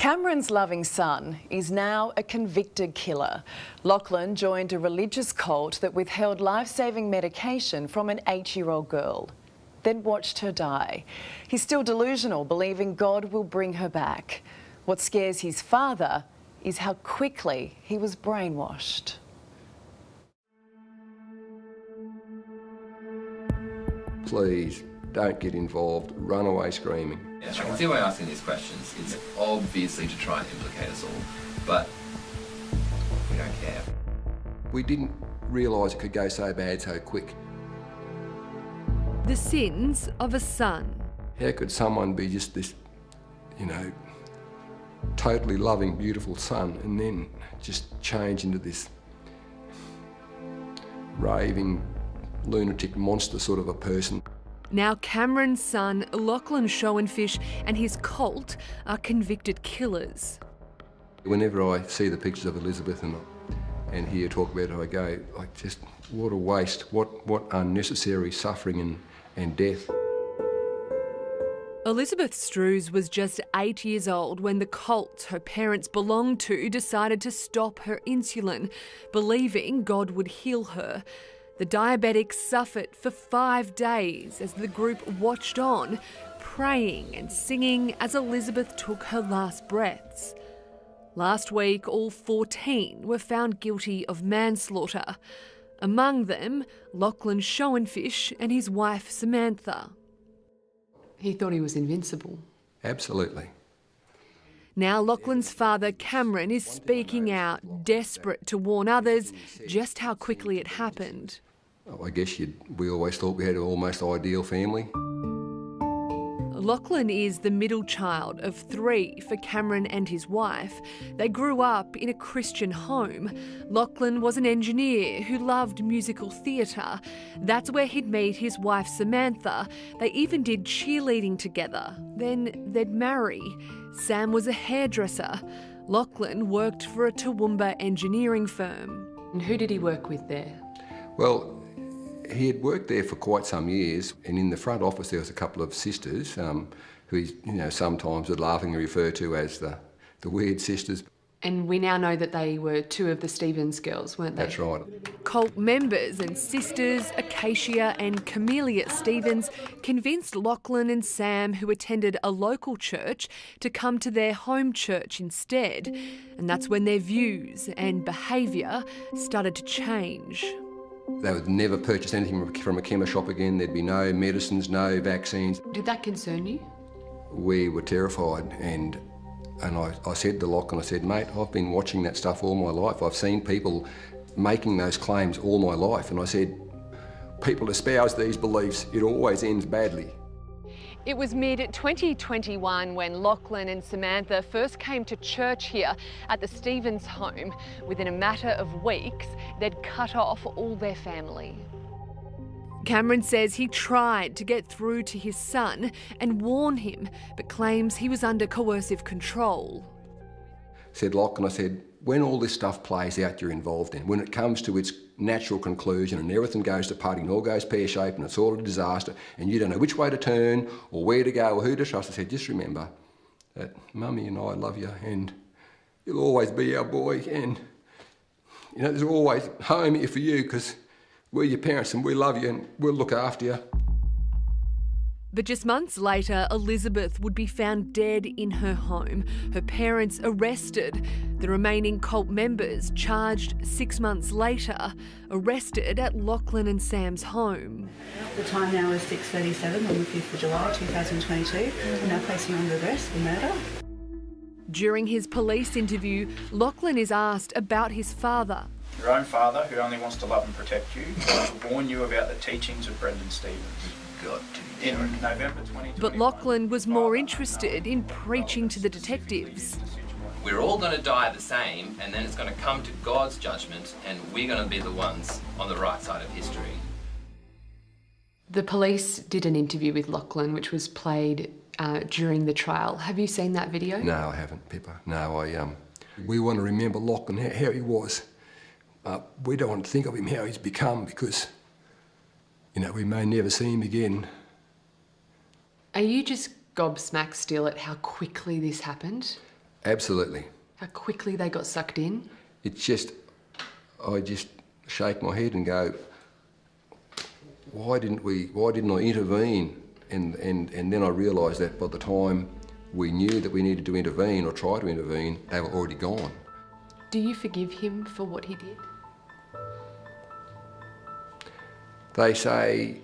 Cameron's loving son is now a convicted killer. Lachlan joined a religious cult that withheld life-saving medication from an 8-year-old girl, then watched her die. He's still delusional, believing God will bring her back. What scares his father is how quickly he was brainwashed. Please, don't get involved. Run away screaming. Yes, I can see why you're asking these questions. It's obviously to try and implicate us all, but we don't care. We didn't realise it could go so bad so quick. The sins of a son. How could someone be just this, totally loving, beautiful son and then just change into this raving, lunatic monster sort of a person? Now Cameron's son, Lachlan Schoenfisch, and his cult are convicted killers. Whenever I see the pictures of Elizabeth and hear talk about it, I go, just what a waste, what unnecessary suffering and death. Elizabeth Strews was just 8 years old when the cult her parents belonged to decided to stop her insulin, believing God would heal her. The diabetic suffered for 5 days as the group watched on, praying and singing as Elizabeth took her last breaths. Last week, all 14 were found guilty of manslaughter. Among them, Lachlan Schoenfisch and his wife Samantha. He thought he was invincible. Absolutely. Now Lachlan's father, Cameron, is speaking out, desperate to warn others just how quickly it happened. I guess we always thought we had an almost ideal family. Lachlan is the middle child of 3 for Cameron and his wife. They grew up in a Christian home. Lachlan was an engineer who loved musical theatre. That's where he'd meet his wife Samantha. They even did cheerleading together. Then they'd marry. Sam was a hairdresser. Lachlan worked for a Toowoomba engineering firm. And who did he work with there? Well, he had worked there for quite some years, and in the front office there was a couple of sisters who he sometimes would laughingly refer to as the weird sisters. And we now know that they were 2 of the Stevens girls, weren't they? That's right. Cult members and sisters, Acacia and Camellia Stevens, convinced Lachlan and Sam, who attended a local church, to come to their home church instead. And that's when their views and behaviour started to change. They would never purchase anything from a chemist shop again. There'd be no medicines, no vaccines. Did that concern you? We were terrified, and I said to Lachlan, I said, mate, I've been watching that stuff all my life. I've seen people making those claims all my life. And I said, people espouse these beliefs, it always ends badly. It was mid-2021 when Lachlan and Samantha first came to church here at the Stevens home. Within a matter of weeks, they'd cut off all their family. Cameron says he tried to get through to his son and warn him, but claims he was under coercive control. Said Lachlan, I said, when all this stuff plays out you're involved in, when it comes to its natural conclusion and everything goes to pot and all goes pear-shaped and it's all a disaster and you don't know which way to turn or where to go or who to trust, I said, just remember that Mummy and I love you and you'll always be our boy, and there's always home here for you because we're your parents and we love you and we'll look after you. But just months later, Elizabeth would be found dead in her home, her parents arrested, the remaining cult members charged 6 months later, arrested at Lachlan and Sam's home. The time now is 6:37 on the 5th of July 2022. We're now placing you under arrest for murder. During his police interview, Lachlan is asked about his father. Your own father, who only wants to love and protect you, will warn you about the teachings of Brendan Stevens. In November 2021. But Lachlan was more interested in preaching to the detectives. We're all going to die the same, and then it's going to come to God's judgment, and we're going to be the ones on the right side of history. The police did an interview with Lachlan, which was played during the trial. Have you seen that video? No, I haven't, Pippa. No, we want to remember Lachlan, how he was. We don't want to think of him how he's become because, we may never see him again. Are you just gobsmacked still at how quickly this happened? Absolutely. How quickly they got sucked in? It's just, I just shake my head and go, why didn't I intervene? And then I realised that by the time we knew that we needed to intervene or try to intervene, they were already gone. Do you forgive him for what he did? They say,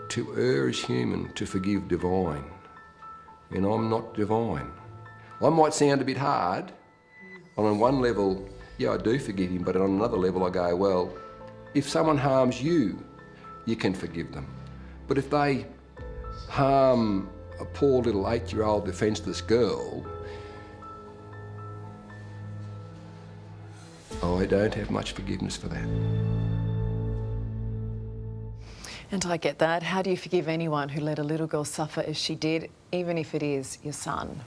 to err is human, to forgive divine. And I'm not divine. I might sound a bit hard, and on one level, yeah, I do forgive him, but on another level I go, well, if someone harms you, you can forgive them. But if they harm a poor little 8-year-old defenceless girl, I don't have much forgiveness for that. And I get that. How do you forgive anyone who let a little girl suffer as she did, even if it is your son?